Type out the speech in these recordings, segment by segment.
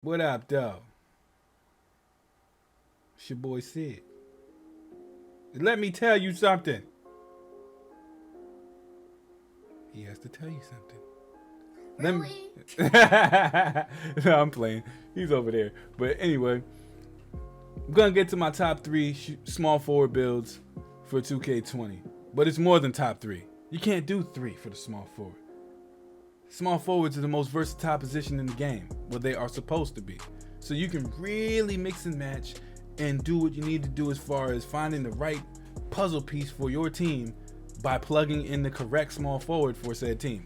What up, though? It's your boy Sid. Let me tell you something. He has to tell you something. Let Really? me. No, I'm playing. He's over there. But anyway, I'm gonna get to my top three small forward builds for 2K20. But it's more than top three. You can't do three for the small forward. Small forwards are the most versatile position in the game. Well, they are supposed to be. So you can really mix and match and do what you need to do as far as finding the right puzzle piece for your team by plugging in the correct small forward for said team.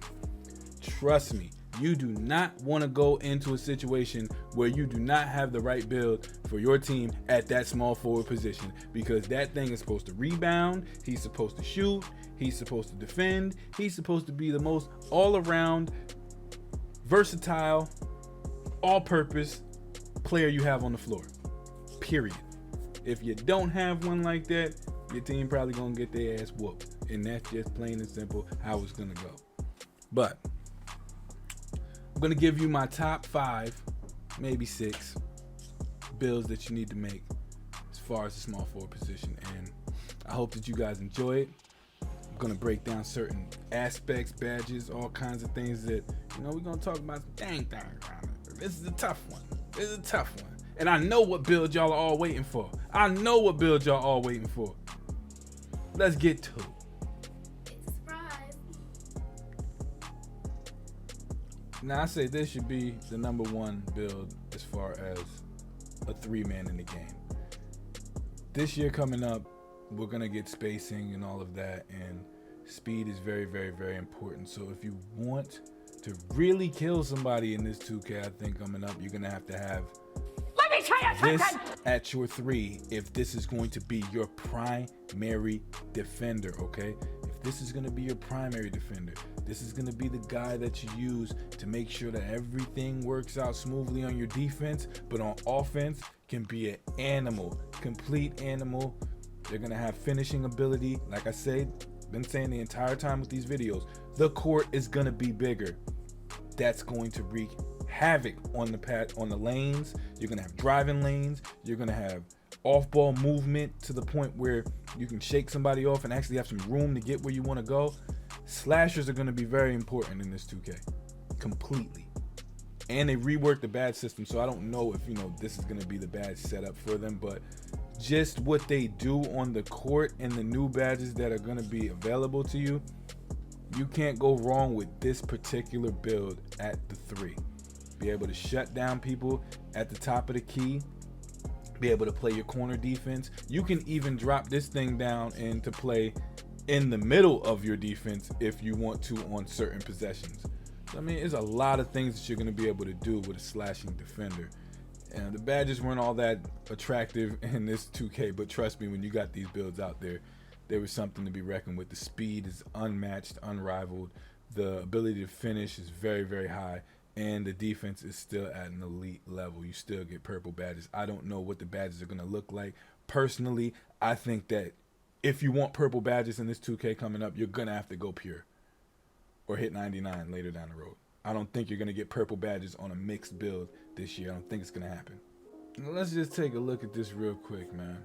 Trust me, you do not want to go into a situation where you do not have the right build for your team at that small forward position, because that thing is supposed to rebound, he's supposed to shoot, he's supposed to defend, he's supposed to be the most all-around, versatile, all-purpose player you have on the floor. Period. If you don't have one like that, your team probably gonna get their ass whooped. And that's just plain and simple how it's gonna go. But I'm gonna give you my top 5, maybe 6 builds that you need to make as far as the small forward position. And I hope that you guys enjoy it. I'm gonna break down certain aspects, badges, all kinds of things that, we're gonna talk about some dang things around it. This is a tough one. And I know what build y'all are all waiting for. Let's get to it. It's a surprise. Now I say this should be the number one build as far as a 3-man in the game. This year coming up, we're gonna get spacing and all of that, and speed is very, very, very important. So if you want to really kill somebody in this 2K, I think coming up, you're gonna have to have this at your 3 if this is going to be your primary defender, okay? If this is going to be your primary defender, this is going to be the guy that you use to make sure that everything works out smoothly on your defense, but on offense can be an animal, complete animal. They're going to have finishing ability. Like I said, been saying the entire time with these videos, the court is going to be bigger. That's going to wreak havoc on the lanes. You're gonna have driving lanes. You're gonna have off-ball movement to the point where you can shake somebody off and actually have some room to get where you want to go. Slashers are gonna be very important in this 2K, completely. And they reworked the badge system, so I don't know if this is gonna be the badge setup for them, but just what they do on the court and the new badges that are gonna be available to you, you can't go wrong with this particular build at the 3. Be able to shut down people at the top of the key, be able to play your corner defense. You can even drop this thing down and to play in the middle of your defense if you want to on certain possessions. So, there's a lot of things that you're going to be able to do with a slashing defender. And the badges weren't all that attractive in this 2K, but trust me, when you got these builds out there, there was something to be reckoned with. The speed is unmatched, unrivaled. The ability to finish is very, very high. And the defense is still at an elite level. You still get purple badges. I don't know what the badges are going to look like. Personally, I think that if you want purple badges in this 2K coming up, you're going to have to go pure or hit 99 later down the road. I don't think you're going to get purple badges on a mixed build this year. I don't think it's going to happen. Now, let's just take a look at this real quick, man.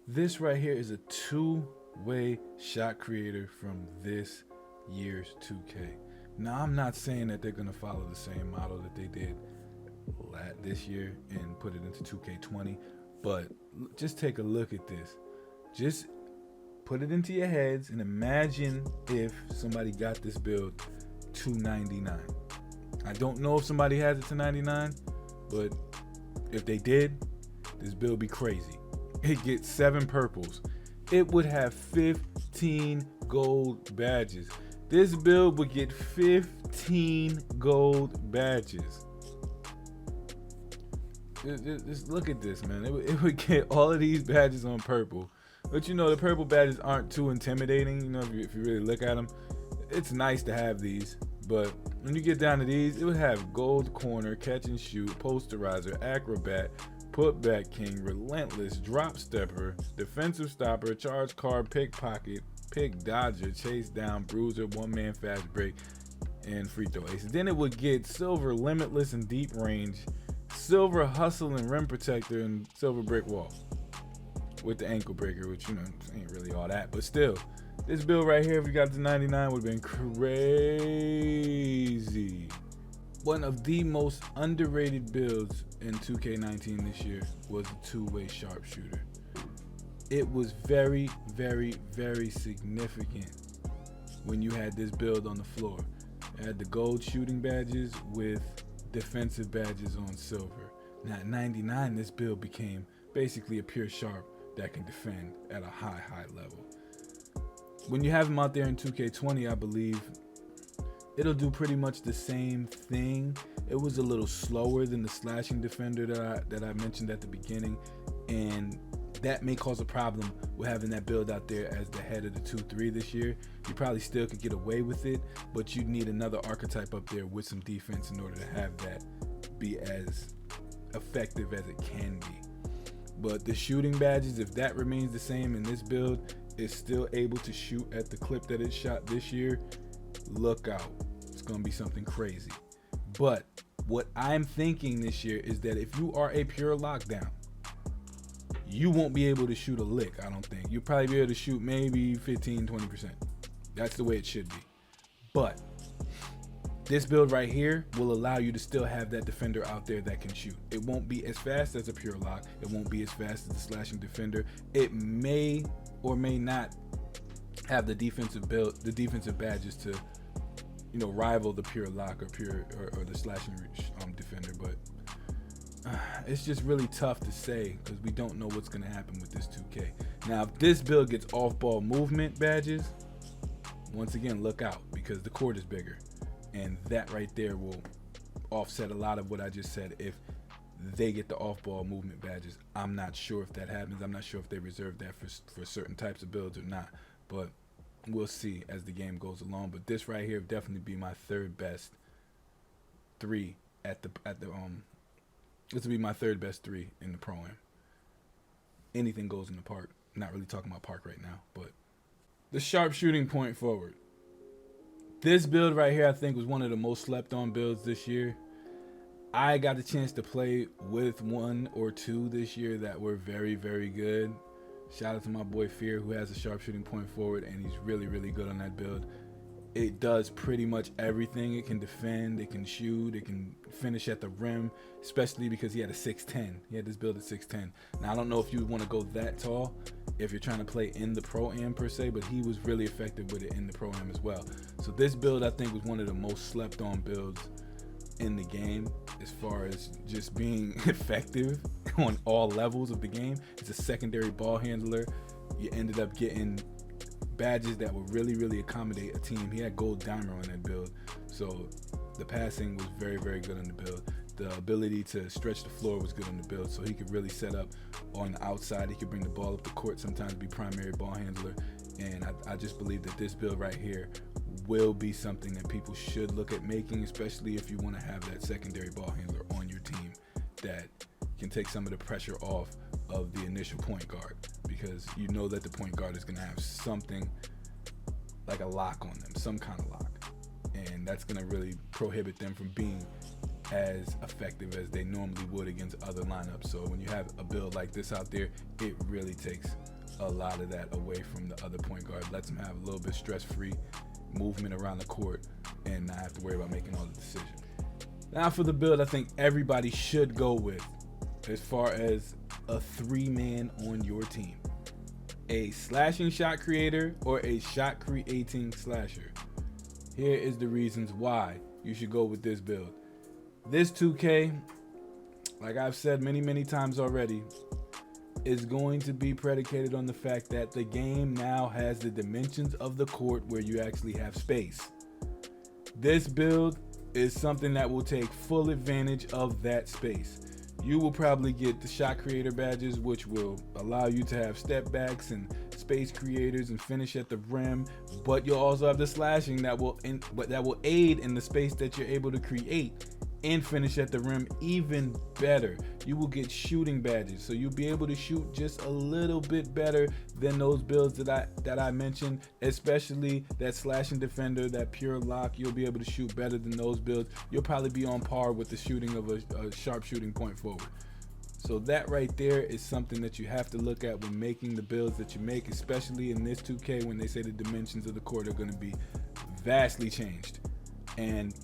This right here is a 2-way shot creator from this year's 2K. Now, I'm not saying that they're going to follow the same model that they did this year and put it into 2K20, but just take a look at this. Just put it into your heads and imagine if somebody got this build to 99. I don't know if somebody has it to 99, but if they did, this build would be crazy. It gets 7 purples. It would have 15 gold badges. This build would get 15 gold badges. Just look at this, man. It would get all of these badges on purple. But the purple badges aren't too intimidating. If you really look at them, it's nice to have these. But when you get down to these, it would have gold corner, catch and shoot, posterizer, acrobat, putback king, relentless, drop stepper, defensive stopper, charge card, pickpocket, pick dodger, chase down, bruiser, one-man fast break, and free throw ace. Then it would get silver, limitless, and deep range, silver hustle and rim protector and silver brick wall with the ankle breaker, which ain't really all that, but still, this build right here, if you got the 99, would have been crazy. One of the most underrated builds in 2K19 this year was the two-way sharpshooter. It was very, very, very significant when you had this build on the floor. It had the gold shooting badges with defensive badges on silver. Now at 99, this build became basically a pure sharp that can defend at a high level. When you have him out there in 2K20, I believe it'll do pretty much the same thing. It was a little slower than the slashing defender that I mentioned at the beginning, and that may cause a problem with having that build out there as the head of the 2-3 this year. You probably still could get away with it, but you'd need another archetype up there with some defense in order to have that be as effective as it can be. But the shooting badges, if that remains the same in this build, is still able to shoot at the clip that it shot this year, look out. It's going to be something crazy. But what I'm thinking this year is that if you are a pure lockdown, you won't be able to shoot a lick, I don't think. You'll probably be able to shoot maybe 15-20%. That's the way it should be. But this build right here will allow you to still have that defender out there that can shoot. It won't be as fast as a pure lock. It won't be as fast as the slashing defender. It may or may not have the defensive badges to, rival the pure lock or the slashing defender. But it's just really tough to say because we don't know what's going to happen with this 2K. Now, if this build gets off-ball movement badges, once again, look out because the court is bigger. And that right there will offset a lot of what I just said if they get the off-ball movement badges. I'm not sure if that happens. I'm not sure if they reserve that for certain types of builds or not. But we'll see as the game goes along. But this right here would definitely be my third best 3 this would be my third best 3 in the Pro-Am. Anything goes in the park. Not really talking about park right now, but the sharpshooting point forward. This build right here, I think, was one of the most slept on builds this year. I got the chance to play with 1 or 2 this year that were very, very good. Shout out to my boy Fear, who has a sharpshooting point forward, and he's really, really good on that build. It does pretty much everything. It can defend, it can shoot, it can finish at the rim, especially because he had a 6'10". He had this build at 6'10". Now, I don't know if you would want to go that tall if you're trying to play in the Pro-Am per se, but he was really effective with it in the Pro-Am as well. So this build, I think, was one of the most slept on builds in the game as far as just being effective on all levels of the game. It's a secondary ball handler. You ended up getting badges that would really, really accommodate a team. He had gold dimer on that build, so the passing was very, very good on the build. The ability to stretch the floor was good on the build, so he could really set up on the outside. He could bring the ball up the court, sometimes be primary ball handler, and I just believe that this build right here will be something that people should look at making, especially if you want to have that secondary ball handler on your team that can take some of the pressure off of the initial point guard, because you know that the point guard is going to have something like a lock on them, some kind of lock, and that's going to really prohibit them from being as effective as they normally would against other lineups. So when you have a build like this out there, it really takes a lot of that away from the other point guard, lets them have a little bit stress-free movement around the court and not have to worry about making all the decisions. Now for the build I think everybody should go with as far as a 3-man on your team: a slashing shot creator or a shot creating slasher. Here is the reasons why you should go with this build. This 2K, like I've said many times already, is going to be predicated on the fact that the game now has the dimensions of the court where you actually have space. This build is something that will take full advantage of that space. You will probably get the shot creator badges, which will allow you to have step backs and space creators and finish at the rim, but you'll also have the slashing that will aid in the space that you're able to create and finish at the rim even better. You will get shooting badges, so you'll be able to shoot just a little bit better than those builds that I mentioned, especially that slashing defender, that pure lock. You'll be able to shoot better than those builds. You'll probably be on par with the shooting of a sharp shooting point forward. So that right there is something that you have to look at when making the builds that you make, especially in this 2K when they say the dimensions of the court are going to be vastly changed. And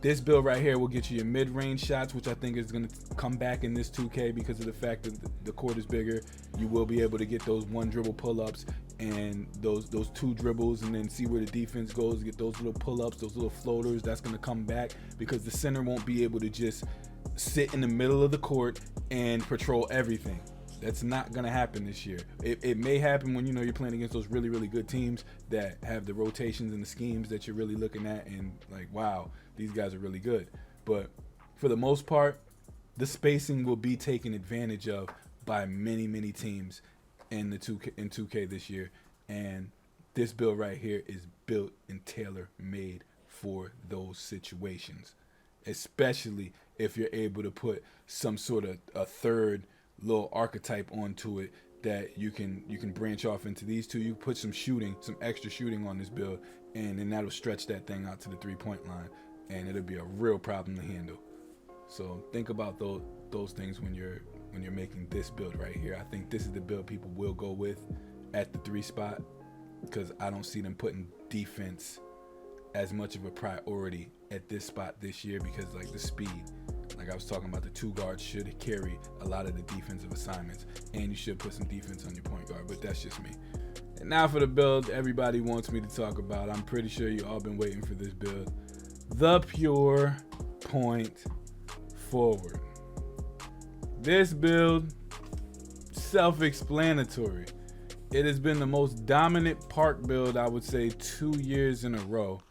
this build right here will get you your mid-range shots, which I think is going to come back in this 2K because of the fact that the court is bigger. You will be able to get those one dribble pull-ups and those two dribbles, and then see where the defense goes, get those little pull-ups, those little floaters. That's going to come back because the center won't be able to just sit in the middle of the court and patrol everything. That's not going to happen this year. It may happen when you're playing against those really, really good teams that have the rotations and the schemes that you're really looking at and like, wow, these guys are really good. But for the most part, the spacing will be taken advantage of by many, many teams in 2K this year. And this build right here is built and tailor-made for those situations, especially if you're able to put some sort of a third little archetype onto it that you can branch off into these two. You put some extra shooting on this build, and then that'll stretch that thing out to the 3-point line, and it'll be a real problem to handle. So think about those things when you're making this build right here. I think this is the build people will go with at the 3 spot, because I don't see them putting defense as much of a priority at this spot this year, because like the speed, like I was talking about, the 2 guards should carry a lot of the defensive assignments, and you should put some defense on your point guard, but that's just me. And now for the build everybody wants me to talk about. I'm pretty sure you all been waiting for this build. The pure point forward. This build, self-explanatory. It has been the most dominant park build, I would say, 2 years in a row.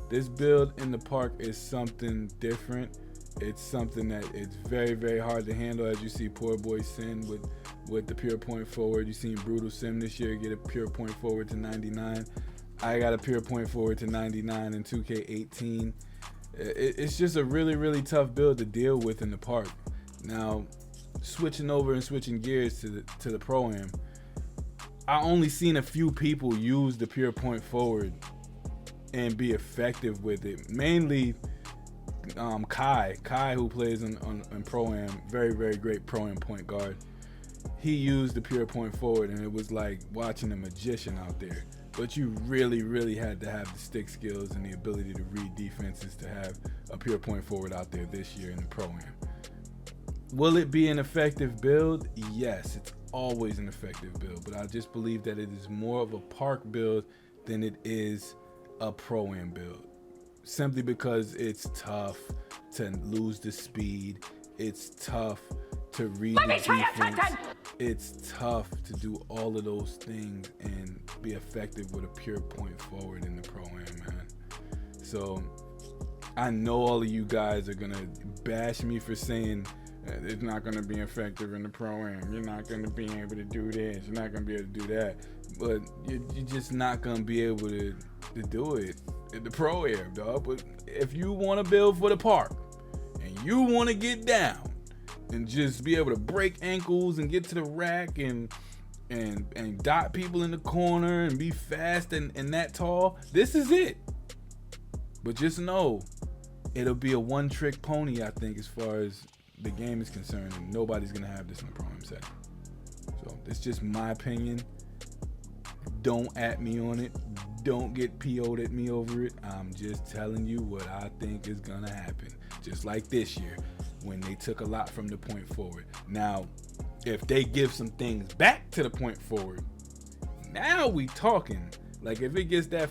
This build in the park is something different. It's something that it's very, very hard to handle, as you see Poor Boy Sin with the pure point forward. You've seen Brutal Sim this year get a pure point forward to 99. I got a pure point forward to 99 in 2K18. It's just a really, really tough build to deal with in the park. Now, switching gears to the Pro-Am, I only seen a few people use the pure point forward and be effective with it. Mainly Kai, who plays in Pro-Am, very, very great Pro-Am point guard. He used the pure point forward, and it was like watching a magician out there. But you really, really had to have the stick skills and the ability to read defenses to have a pure point forward out there this year in the Pro-Am. Will it be an effective build? Yes, it's always an effective build, but I just believe that it is more of a park build than it is a Pro-Am build. Simply because it's tough to lose the speed, it's tough to read the defense, it's tough to do all of those things and be effective with a pure point forward in the Pro-Am, man. So I know all of you guys are gonna bash me for saying it's not gonna be effective in the Pro-Am. You're not gonna be able to do this, you're not gonna be able to do that, but you're just not gonna be able to do it in the Pro-Am, dog. But if you want to build for the park and you want to get down and just be able to break ankles and get to the rack and dot people in the corner and be fast and that tall, this is it. But just know it'll be a one-trick pony, I think, as far as the game is concerned, and nobody's gonna have this in the Pro-Am setting. So it's just my opinion. Don't at me on it. Don't get PO'd at me over it. I'm just telling you what I think is gonna happen. Just like this year when they took a lot from the point forward. Now, if they give some things back to the point forward, now we talking. Like if it gets that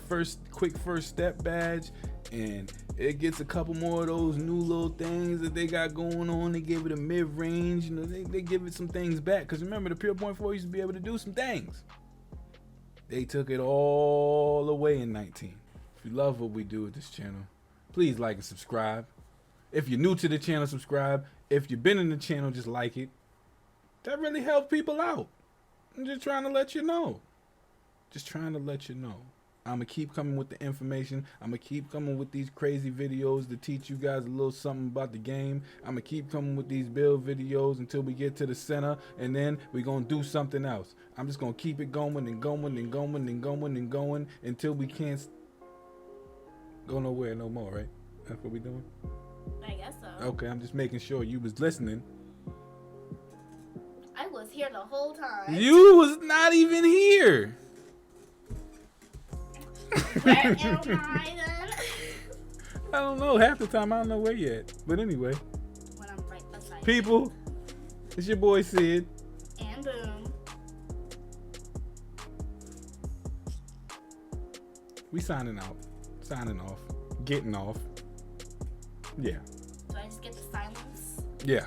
quick first step badge and it gets a couple more of those new little things that they got going on, they give it a mid-range, they give it some things back. Because remember, the pure point forward used to be able to do some things. They took it all away in 19. If you love what we do with this channel, please like and subscribe. If you're new to the channel, subscribe. If you've been in the channel, just like it. That really helps people out. I'm just trying to let you know. Just trying to let you know. I'm gonna keep coming with the information. I'm gonna keep coming with these crazy videos to teach you guys a little something about the game. I'm gonna keep coming with these build videos until we get to the center, and then we're gonna do something else. I'm just gonna keep it going and going and going and going and going until we can't go nowhere no more, right? That's what we doing? I guess so. Okay, I'm just making sure you was listening. I was here the whole time. You was not even here. Where am I then? I don't know. Half the time I don't know where yet. But anyway, When I'm right beside you. people, it's your boy Sid. And boom. We signing out. Signing off. Getting off. Yeah. Do I just get the silence? Yeah.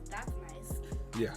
That's nice. Yeah.